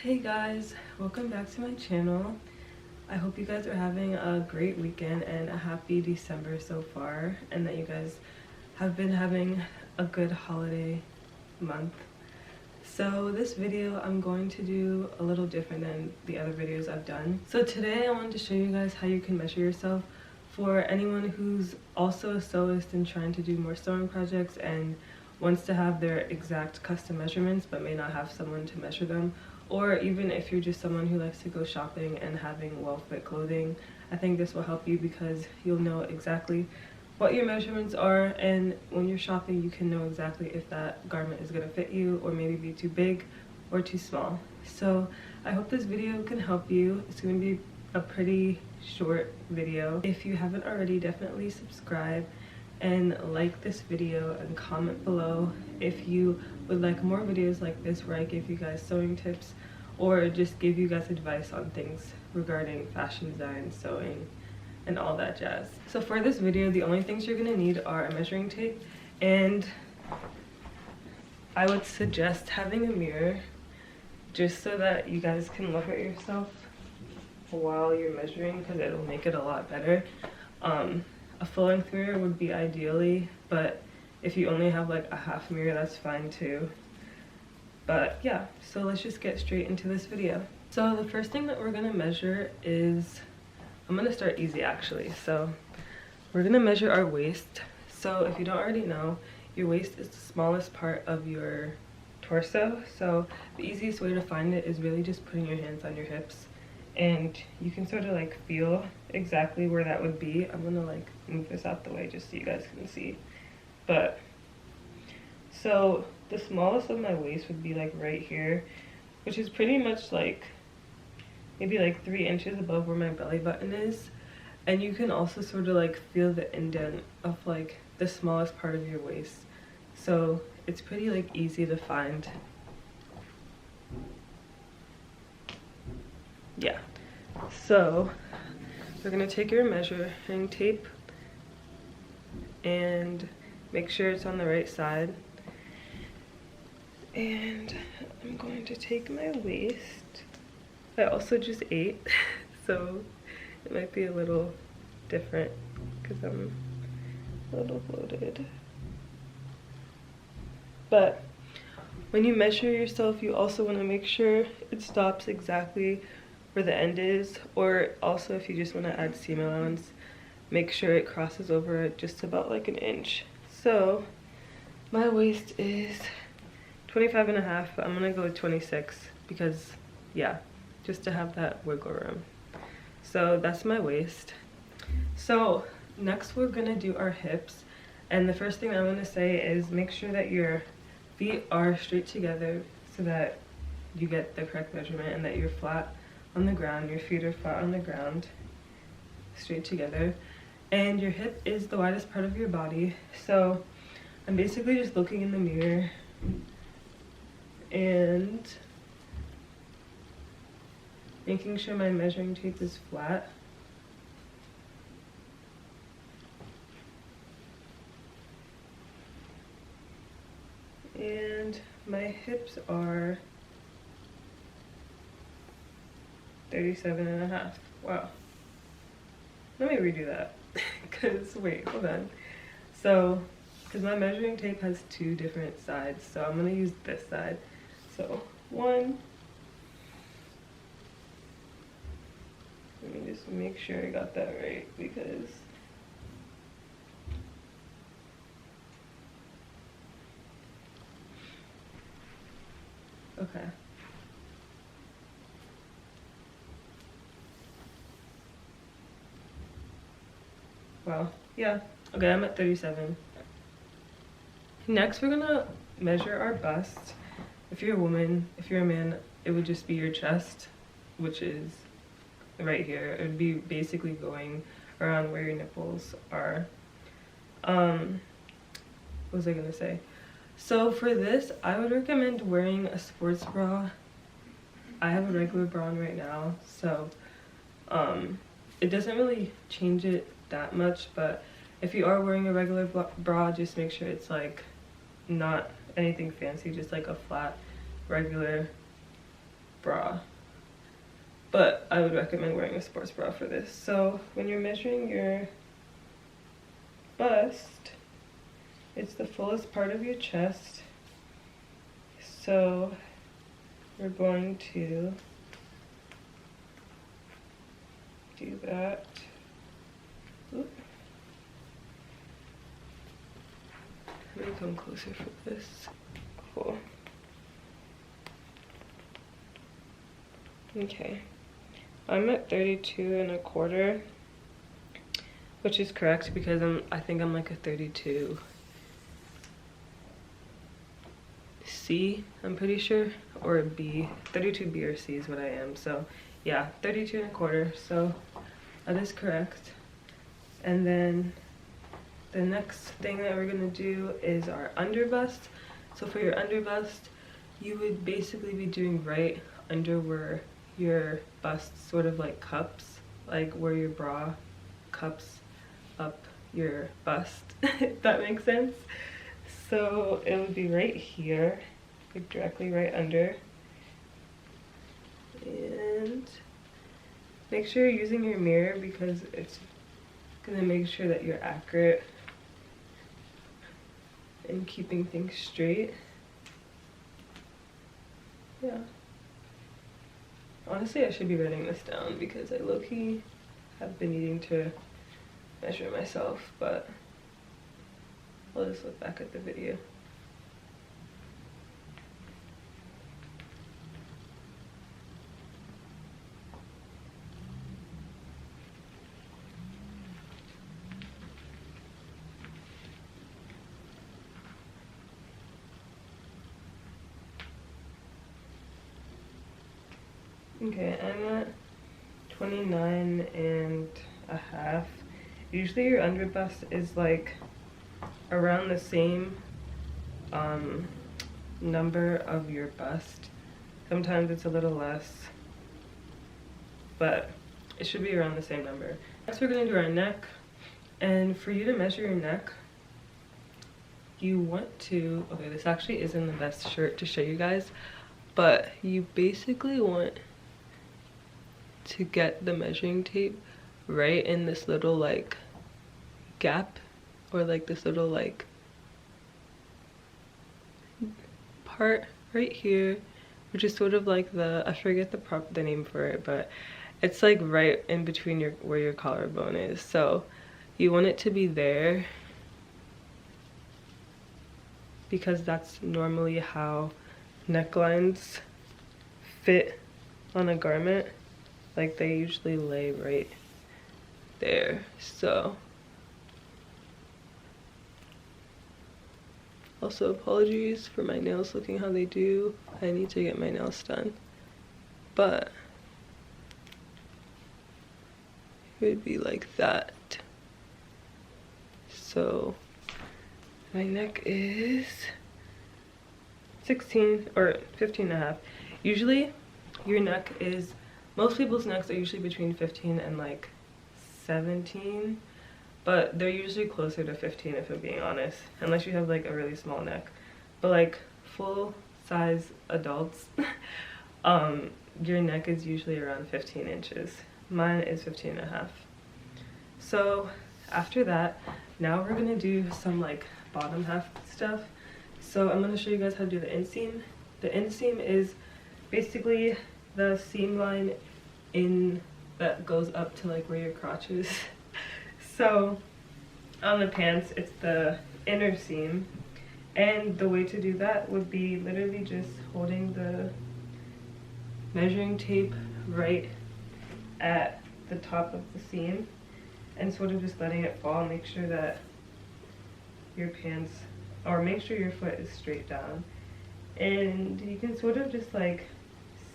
Hey guys, welcome back to my channel. I hope you guys are having a great weekend and a happy December so far, and that you guys have been having a good holiday month. So this video I'm going to do a little different than the other videos I've done. So today I wanted to show you guys how you can measure yourself for anyone who's also a sewist and trying to do more sewing projects and wants to have their exact custom measurements but may not have someone to measure them, or even if you're just someone who likes to go shopping and having well-fit clothing. I think this will help you because you'll know exactly what your measurements are, and when you're shopping you can know exactly if that garment is going to fit you or maybe be too big or too small. So I hope this video can help you. It's going to be a pretty short video. If you haven't already, definitely subscribe and like this video and comment below if you would like more videos like this where I give you guys sewing tips or just give you guys advice on things regarding fashion design, sewing, and all that jazz. So for this video, the only things you're gonna need are a measuring tape, and I would suggest having a mirror just so that you guys can look at yourself while you're measuring, because it'll make it a lot better. A full-length mirror would be ideally, but if you only have like a half mirror, that's fine too. But yeah, so let's just get straight into this video. So the first thing that we're gonna measure is, I'm gonna start easy actually. So we're gonna measure our waist. So if you don't already know, your waist is the smallest part of your torso. So the easiest way to find it is really just putting your hands on your hips, and you can sort of like feel exactly where that would be. I'm gonna like move this out the way just so you guys can see. But so the smallest of my waist would be like right here, which is pretty much like maybe like 3 inches above where my belly button is. And you can also sort of like feel the indent of like the smallest part of your waist. So it's pretty like easy to find. Yeah, so we're gonna take your measuring tape and make sure it's on the right side. And I'm going to take my waist. I also just ate, so it might be a little different because I'm a little bloated. But when you measure yourself, you also want to make sure it stops exactly where the end is, or also if you just want to add seam allowance, make sure it crosses over just about like 1 inch. So my waist is 25.5, but I'm gonna go with 26 because yeah, just to have that wiggle room. So that's my waist. So next we're gonna do our hips, and the first thing I'm gonna say is make sure that your feet are straight together so that you get the correct measurement and that you're flat on the ground. Your feet are flat on the ground, straight together, and your hip is the widest part of your body. So I'm basically just looking in the mirror and making sure my measuring tape is flat. And my hips are 37.5. Wow. Let me redo that. Because, wait, hold on. So, because my measuring tape has 2 different sides, so I'm going to use this side. So, 1. Let me just make sure I got that right because okay. Wow. Yeah. Okay, I'm at 37. Next, we're gonna measure our bust. If you're a woman, if you're a man, it would just be your chest, which is right here. It would be basically going around where your nipples are. What was I gonna say? So for this, I would recommend wearing a sports bra. I have a regular bra on right now, so it doesn't really change it that much, but if you are wearing a regular bra, just make sure it's like not anything fancy, just like a flat regular bra, but I would recommend wearing a sports bra for this. So when you're measuring your bust, it's the fullest part of your chest, so we're going to do that. Oop. Let me come closer for this. Cool. Okay, I'm at 32.25, which is correct because I think I'm like a 32C, I'm pretty sure, or a B. 32B or C is what I am. So yeah, 32.25, so that is correct. And then the next thing that we're gonna do is our underbust. So for your underbust, you would basically be doing right under where your bust sort of like cups, like where your bra cups up your bust, if that makes sense. So it would be right here, like directly right under. And make sure you're using your mirror because it's gonna make sure that you're accurate and keeping things straight. Yeah. Honestly, I should be writing this down because I low-key have been needing to measure myself, but I'll just look back at the video. Okay, I'm at 29.5. Usually your underbust is like around the same number of your bust. Sometimes it's a little less, but it should be around the same number. Next we're gonna do our neck, and for you to measure your neck, you want to, okay, this actually isn't the best shirt to show you guys, but you basically want to get the measuring tape right in this little like gap, or like this little like part right here, which is sort of like the, I forget the name for it, but it's like right in between your where your collarbone is. So you want it to be there because that's normally how necklines fit on a garment. Like they usually lay right there. So also apologies for my nails looking how they do. I need to get my nails done, but it would be like that. So my neck is 16 or 15.5. Usually your neck is, most people's necks are usually between 15 and like 17, but they're usually closer to 15 if I'm being honest, unless you have like a really small neck. But like full size adults, your neck is usually around 15 inches. Mine is 15.5. So after that, now we're gonna do some like bottom half stuff. So I'm gonna show you guys how to do the inseam. The inseam is basically the seam line in that goes up to like where your crotch is. So on the pants, it's the inner seam, and the way to do that would be literally just holding the measuring tape right at the top of the seam and sort of just letting it fall. Make sure that your pants, or make sure your foot is straight down, and you can sort of just like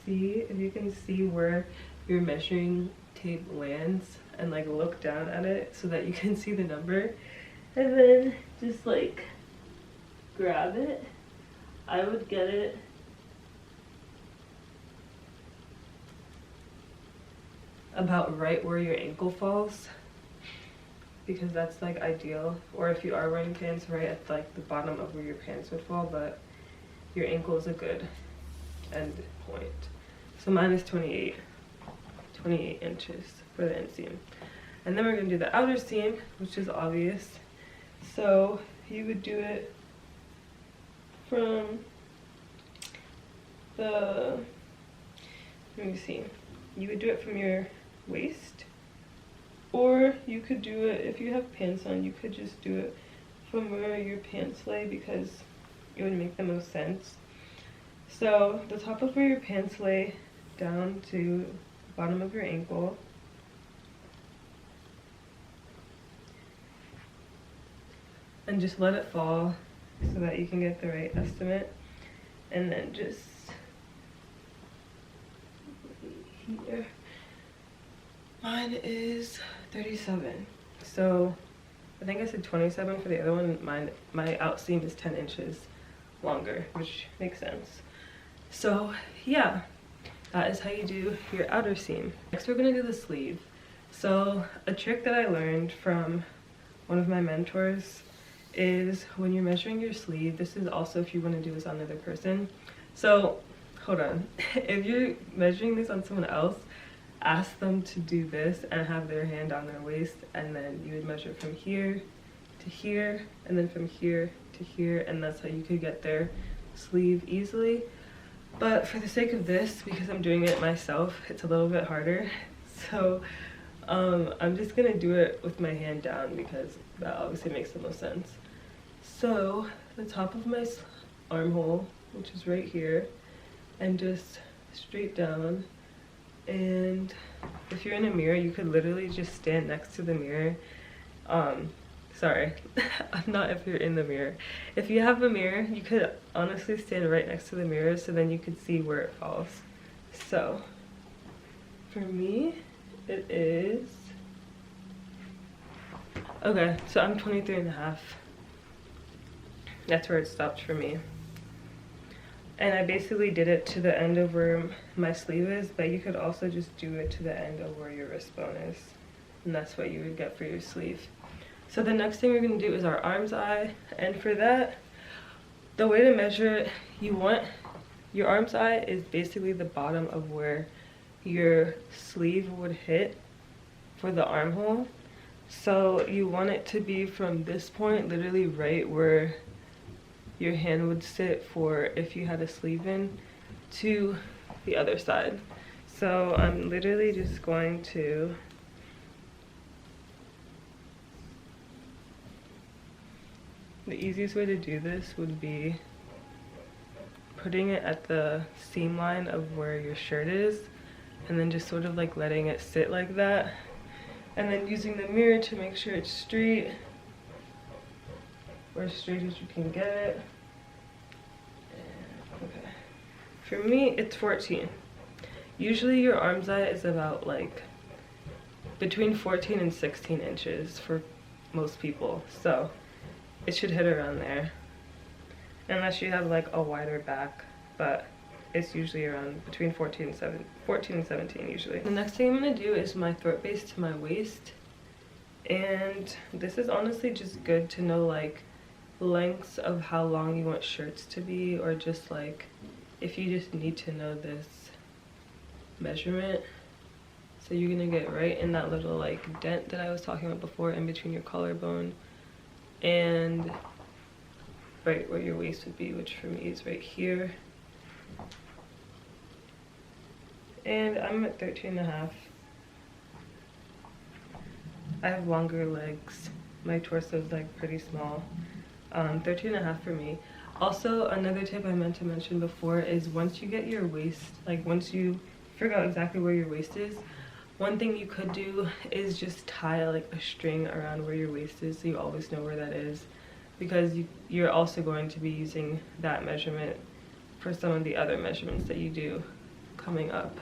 see if you can see where your measuring tape lands and like look down at it so that you can see the number, and then just like grab it. I would get it about right where your ankle falls, because that's like ideal, or if you are wearing pants, right at like the bottom of where your pants would fall, but your ankle is a good end point. So mine is 28 inches for the inseam. And then we're gonna do the outer seam, which is obvious. So you would do it from the, let me see, you would do it from your waist, or you could do it, if you have pants on, you could just do it from where your pants lay, because it would make the most sense. So the top of where your pants lay down to the bottom of your ankle. And just let it fall so that you can get the right estimate. And then just here. Mine is 37. So I think I said 27 for the other one. My out seam is 10 inches longer, which makes sense. So yeah, that is how you do your outer seam. Next we're gonna do the sleeve. So a trick that I learned from one of my mentors is when you're measuring your sleeve, this is also if you want to do this on another person. So hold on, if you're measuring this on someone else, ask them to do this and have their hand on their waist, and then you would measure from here to here, and then from here to here, and that's how you could get their sleeve easily. But for the sake of this, because I'm doing it myself, it's a little bit harder. So I'm just gonna do it with my hand down because that obviously makes the most sense. So the top of my armhole, which is right here, and just straight down. And if you're in a mirror, you could literally just stand next to the mirror. Sorry, not if you're in the mirror. If you have a mirror, you could honestly stand right next to the mirror so then you could see where it falls. So for me, it is, okay, so I'm 23.5. That's where it stopped for me. And I basically did it to the end of where my sleeve is, but you could also just do it to the end of where your wrist bone is. And that's what you would get for your sleeve. So the next thing we're gonna do is our arm's eye. And for that, the way to measure it, you want, your arm's eye is basically the bottom of where your sleeve would hit for the armhole. So you want it to be from this point, literally right where your hand would sit for if you had a sleeve in, to the other side. So I'm literally just going to the easiest way to do this would be putting it at the seam line of where your shirt is, and then just sort of like letting it sit like that, and then using the mirror to make sure it's straight, or as straight as you can get it. Okay. For me, it's 14. Usually your arm's eye is about like between 14 and 16 inches for most people. So it should hit around there. Unless you have like a wider back, but it's usually around between 14 and 17 usually. The next thing I'm gonna do is my throat base to my waist. And this is honestly just good to know like lengths of how long you want shirts to be, or just like if you just need to know this measurement. So you're gonna get right in that little like dent that I was talking about before, in between your collarbone and right where your waist would be, which for me is right here. And I'm at 13.5. I have longer legs. My torso is like pretty small. 13.5 for me. Also, another tip I meant to mention before is once you get your waist, like once you figure out exactly where your waist is, one thing you could do is just tie like a string around where your waist is so you always know where that is, because you're also going to be using that measurement for some of the other measurements that you do coming up,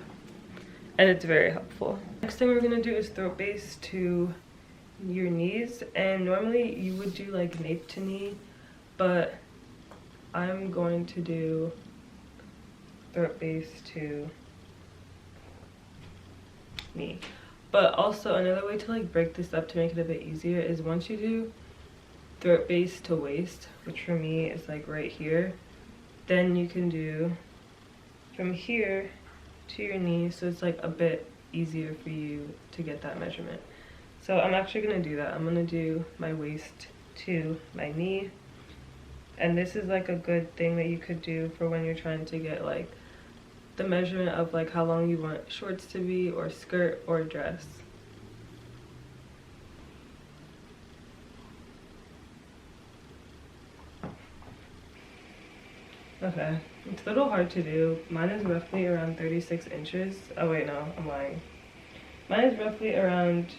and it's very helpful. Next thing we're gonna do is throat base to your knees, and normally you would do like nape to knee, but I'm going to do throat base to knee. But also another way to like break this up to make it a bit easier is once you do throat base to waist, which for me is like right here, then you can do from here to your knee, so it's like a bit easier for you to get that measurement. So I'm actually gonna do that. I'm gonna do my waist to my knee. And this is like a good thing that you could do for when you're trying to get like the measurement of like how long you want shorts to be, or skirt, or dress. Okay, it's a little hard to do. Mine is roughly around 36 inches. Oh wait, no, I'm lying. Mine is roughly around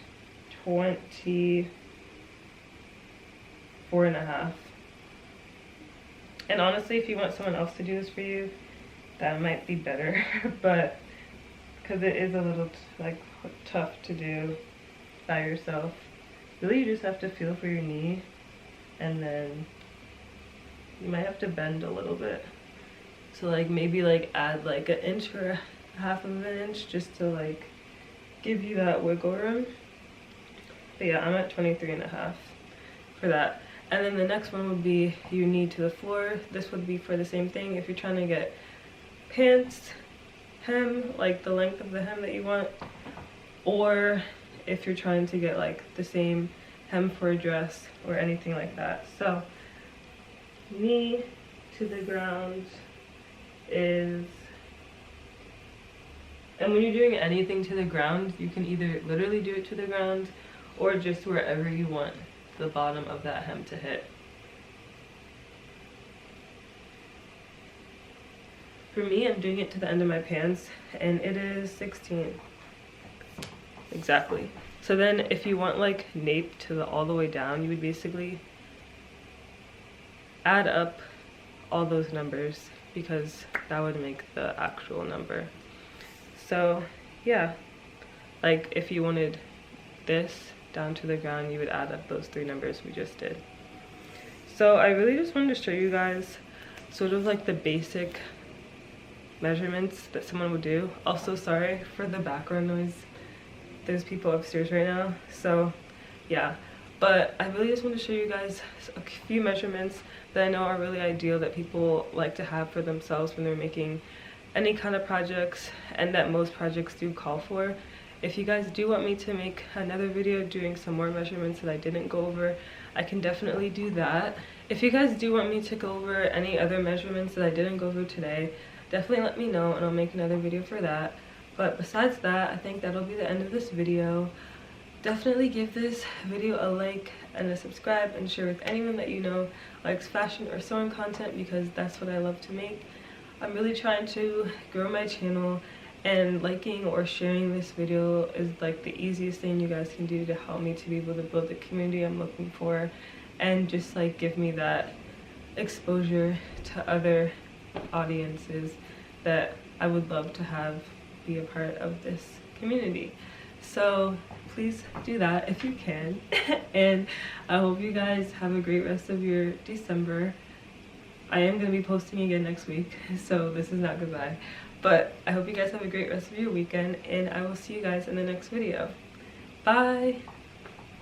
24 and a half. And honestly, if you want someone else to do this for you, that might be better. But because it is a little like tough to do by yourself. Really, you just have to feel for your knee, and then you might have to bend a little bit. So like maybe like add like an inch or half of an inch just to like give you that wiggle room. But yeah, I'm at 23 and a half for that. And then the next one would be your knee to the floor. This would be for the same thing. If you're trying to get pants hem, like the length of the hem that you want, or if you're trying to get like the same hem for a dress or anything like that. So knee to the ground is, and when you're doing anything to the ground, you can either literally do it to the ground or just wherever you want the bottom of that hem to hit. For me, I'm doing it to the end of my pants, and it is 16 exactly. So then if you want like nape to the all the way down, you would basically add up all those numbers, because that would make the actual number. So yeah, like if you wanted this down to the ground, you would add up those 3 numbers we just did. So I really just wanted to show you guys sort of like the basic measurements that someone would do. Also, sorry for the background noise. There's people upstairs right now. So yeah, but I really just want to show you guys a few measurements that I know are really ideal, that people like to have for themselves when they're making any kind of projects, and that most projects do call for. If you guys do want me to make another video doing some more measurements that I didn't go over, I can definitely do that. If you guys do want me to go over any other measurements that I didn't go over today, definitely let me know and I'll make another video for that. But besides that, I think that'll be the end of this video. Definitely give this video a like and a subscribe, and share with anyone that you know likes fashion or sewing content, because that's what I love to make. I'm really trying to grow my channel, and liking or sharing this video is like the easiest thing you guys can do to help me to be able to build the community I'm looking for, and just like give me that exposure to other audiences that I would love to have be a part of this community. So please do that if you can. And I hope you guys have a great rest of your December. I am going to be posting again next week, so this is not goodbye. But I hope you guys have a great rest of your weekend, and I will see you guys in the next video. Bye!